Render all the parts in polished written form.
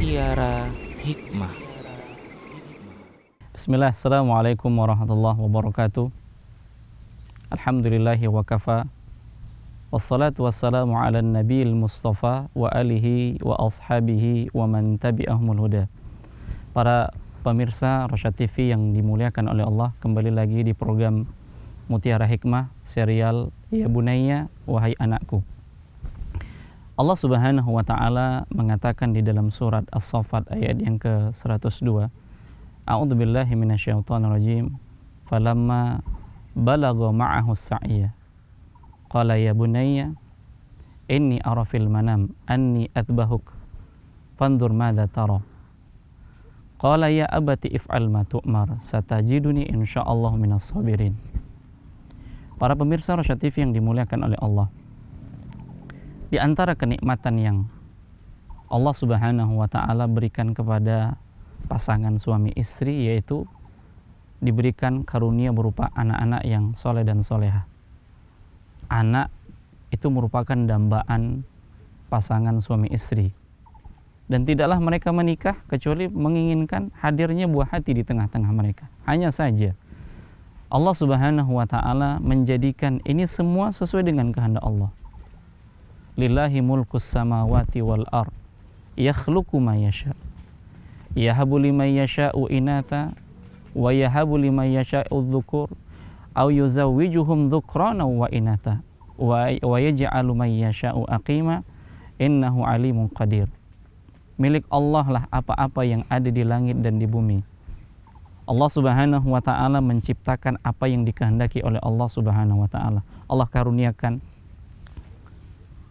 Mutiara Hikmah. Bismillah, assalamualaikum warahmatullahi wabarakatuh. Alhamdulillahi wa kafa. Wassalatu wassalamu ala nabiyil mustafa wa alihi wa ashabihi wa man tabi'ahumul huda. Para pemirsa Rosyad TV yang dimuliakan oleh Allah, kembali lagi di program Mutiara Hikmah, serial Ya Bunayya, Wahai Anakku. Allah Subhanahu wa Ta'ala mengatakan di dalam surat As-Saffat ayat yang ke-102, A'udzubillahi minasyaitonirrajim. Falamma balagha ma'ahu as-sa'ya qala ya bunayya inni ara fil manam anni athbahuk fanzur madza tara. Qala ya abati if'al ma tu'mar satajiduni insyaallah minas sabirin. Para pemirsa Rosyad TV yang dimuliakan oleh Allah, di antara kenikmatan yang Allah Subhanahu wa Ta'ala berikan kepada pasangan suami istri, yaitu diberikan karunia berupa anak-anak yang soleh dan soleha. Anak itu merupakan dambaan pasangan suami istri, dan tidaklah mereka menikah kecuali menginginkan hadirnya buah hati di tengah-tengah mereka. Hanya saja Allah Subhanahu wa Ta'ala menjadikan ini semua sesuai dengan kehendak Allah. Lillahi mulkus samawati wal ard yakhluqu ma yasha yahabu liman yasha'u inata wa yahabu liman yasha'u dhukur aw yuzawwijuhum dhukrana wa inata wa yaj'alu man yasha'u aqima innahu alimun qadir. Milik Allah lah apa-apa yang ada di langit dan di bumi. Allah Subhanahu wa Ta'ala menciptakan apa yang dikehendaki oleh Allah Subhanahu wa Ta'ala. Allah karuniakan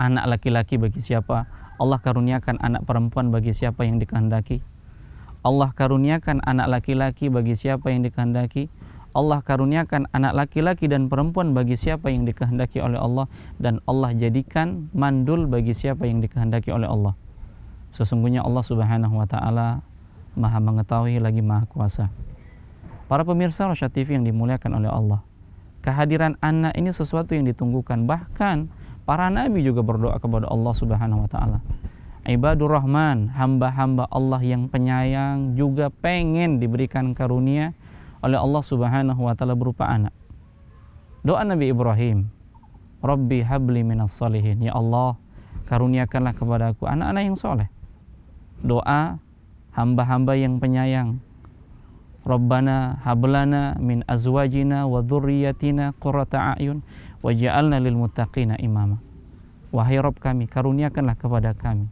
anak laki-laki bagi siapa, Allah karuniakan anak perempuan bagi siapa yang dikehendaki. Allah karuniakan anak laki-laki bagi siapa yang dikehendaki. Allah karuniakan anak laki-laki dan perempuan bagi siapa yang dikehendaki oleh Allah, dan Allah jadikan mandul bagi siapa yang dikehendaki oleh Allah. Sesungguhnya Allah Subhanahu wa Ta'ala Maha mengetahui lagi Maha kuasa. Para pemirsa Rosyad TV yang dimuliakan oleh Allah, kehadiran anak ini sesuatu yang ditunggukan. Bahkan para nabi juga berdoa kepada Allah Subhanahu wa Ta'ala. Ibadur Rahman, hamba-hamba Allah yang penyayang, juga pengen diberikan karunia oleh Allah Subhanahu wa Ta'ala berupa anak. Doa Nabi Ibrahim, Rabbi habli minas salihin. Ya Allah, karuniakanlah kepadaku anak-anak yang soleh. Doa hamba-hamba yang penyayang, Rabbana hablana min azwajina wa dhurriyyatina qurrata a'yun waj'alna lil muttaqina imama. Wahai Rabb kami, karuniakanlah kepada kami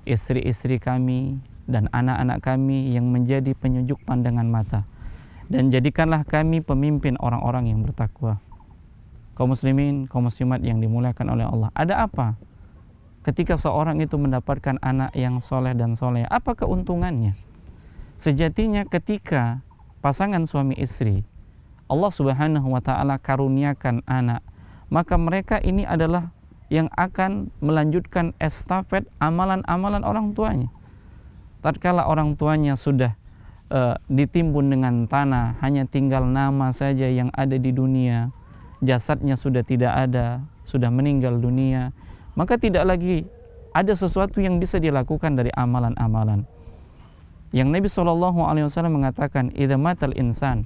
istri-istri kami dan anak-anak kami yang menjadi penyejuk pandangan mata, dan jadikanlah kami pemimpin orang-orang yang bertakwa. Kaum muslimin, kaum muslimat yang dimuliakan oleh Allah, ada apa ketika seorang itu mendapatkan anak yang soleh dan soleh? Apa keuntungannya? Sejatinya ketika pasangan suami istri Allah Subhanahu wa Ta'ala karuniakan anak, maka mereka ini adalah yang akan melanjutkan estafet amalan-amalan orang tuanya. Tatkala orang tuanya sudah ditimbun dengan tanah, hanya tinggal nama saja yang ada di dunia, jasadnya sudah tidak ada, sudah meninggal dunia, maka tidak lagi ada sesuatu yang bisa dilakukan dari amalan-amalan. Yang Nabi SAW mengatakan, idza matal insan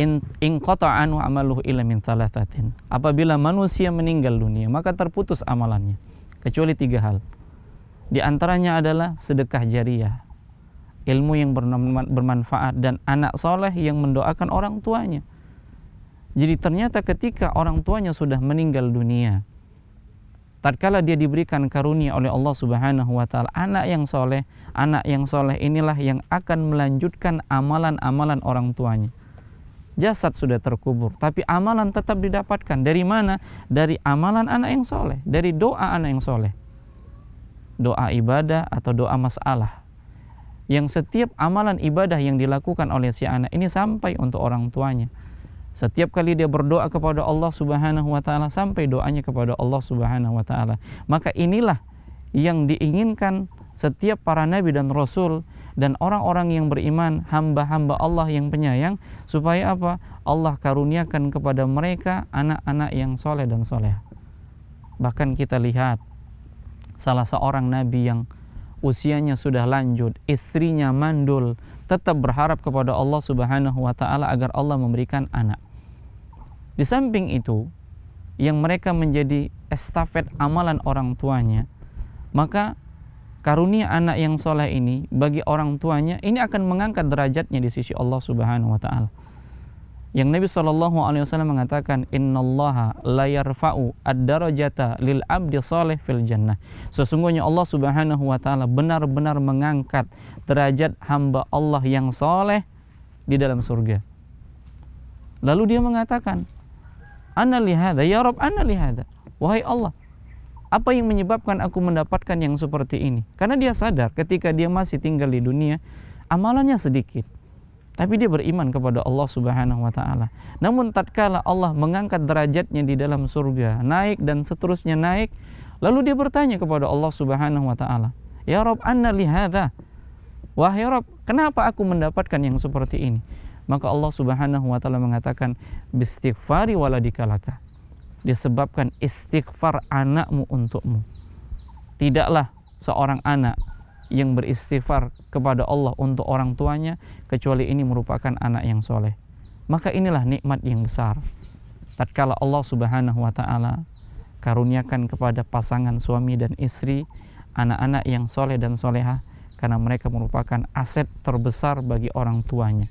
in qata'a anhu amaluhu illa min thalathatin. Apabila manusia meninggal dunia, maka terputus amalannya kecuali 3 hal. Di antaranya adalah sedekah jariyah, ilmu yang bermanfaat, dan anak soleh yang mendoakan orang tuanya. Jadi ternyata ketika orang tuanya sudah meninggal dunia, tatkala dia diberikan karunia oleh Allah Subhanahu wa Ta'ala anak yang soleh inilah yang akan melanjutkan amalan-amalan orang tuanya. Jasad sudah terkubur, tapi amalan tetap didapatkan. Dari mana? Dari amalan anak yang soleh, dari doa anak yang soleh. Doa ibadah atau doa masalah, yang setiap amalan ibadah yang dilakukan oleh si anak ini sampai untuk orang tuanya. Setiap kali dia berdoa kepada Allah Subhanahu wa Ta'ala, sampai doanya kepada Allah Subhanahu wa Ta'ala. Maka inilah yang diinginkan setiap para nabi dan rasul dan orang-orang yang beriman, hamba-hamba Allah yang penyayang, supaya apa? Allah karuniakan kepada mereka anak-anak yang soleh dan soleh. Bahkan kita lihat salah seorang nabi yang usianya sudah lanjut, istrinya mandul, tetap berharap kepada Allah Subhanahu wa taala agar Allah memberikan anak. Di samping itu, yang mereka menjadi estafet amalan orang tuanya, maka karunia anak yang soleh ini bagi orang tuanya ini akan mengangkat derajatnya di sisi Allah Subhanahu wa taala. Yang Nabi SAW mengatakan, innallaha la yarfa'u ad-darajata lil abdi salih fil jannah. Sesungguhnya Allah Subhanahu wa taala benar-benar mengangkat derajat hamba Allah yang soleh di dalam surga. Lalu dia mengatakan, ana lihada, ya Rabb, ana lihada. Wahai Allah, apa yang menyebabkan aku mendapatkan yang seperti ini? Karena dia sadar ketika dia masih tinggal di dunia, amalannya sedikit. Tapi dia beriman kepada Allah Subhanahu wa taala. Namun tatkala Allah mengangkat derajatnya di dalam surga, naik dan seterusnya naik, lalu dia bertanya kepada Allah Subhanahu wa taala, "Ya Rabb, anna li hadza?" Wahai Rabb, kenapa aku mendapatkan yang seperti ini? Maka Allah Subhanahu wa taala mengatakan, "Bistighfari waladika laka." Disebabkan istighfar anakmu untukmu. Tidaklah seorang anak yang beristighfar kepada Allah untuk orang tuanya kecuali ini merupakan anak yang soleh. Maka inilah nikmat yang besar tatkala Allah Subhanahu wa taala karuniakan kepada pasangan suami dan istri anak-anak yang soleh dan solehah, karena mereka merupakan aset terbesar bagi orang tuanya,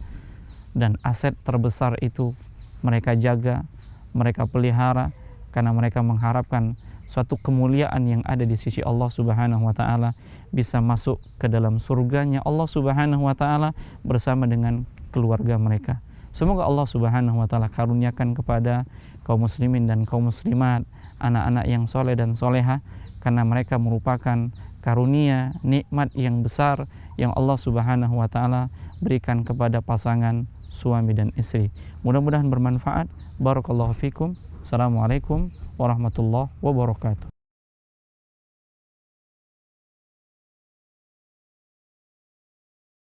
dan aset terbesar itu mereka jaga, mereka pelihara, karena mereka mengharapkan suatu kemuliaan yang ada di sisi Allah Subhanahu wa taala, bisa masuk ke dalam surganya Allah Subhanahu wa taala bersama dengan keluarga mereka. Semoga Allah Subhanahu wa taala karuniakan kepada kaum muslimin dan kaum muslimat anak-anak yang soleh dan soleha, karena mereka merupakan karunia nikmat yang besar yang Allah Subhanahu wa taala berikan kepada pasangan suami dan istri. Mudah-mudahan bermanfaat. Barakallahu fikum. Assalamualaikum warahmatullahi wabarakatuh.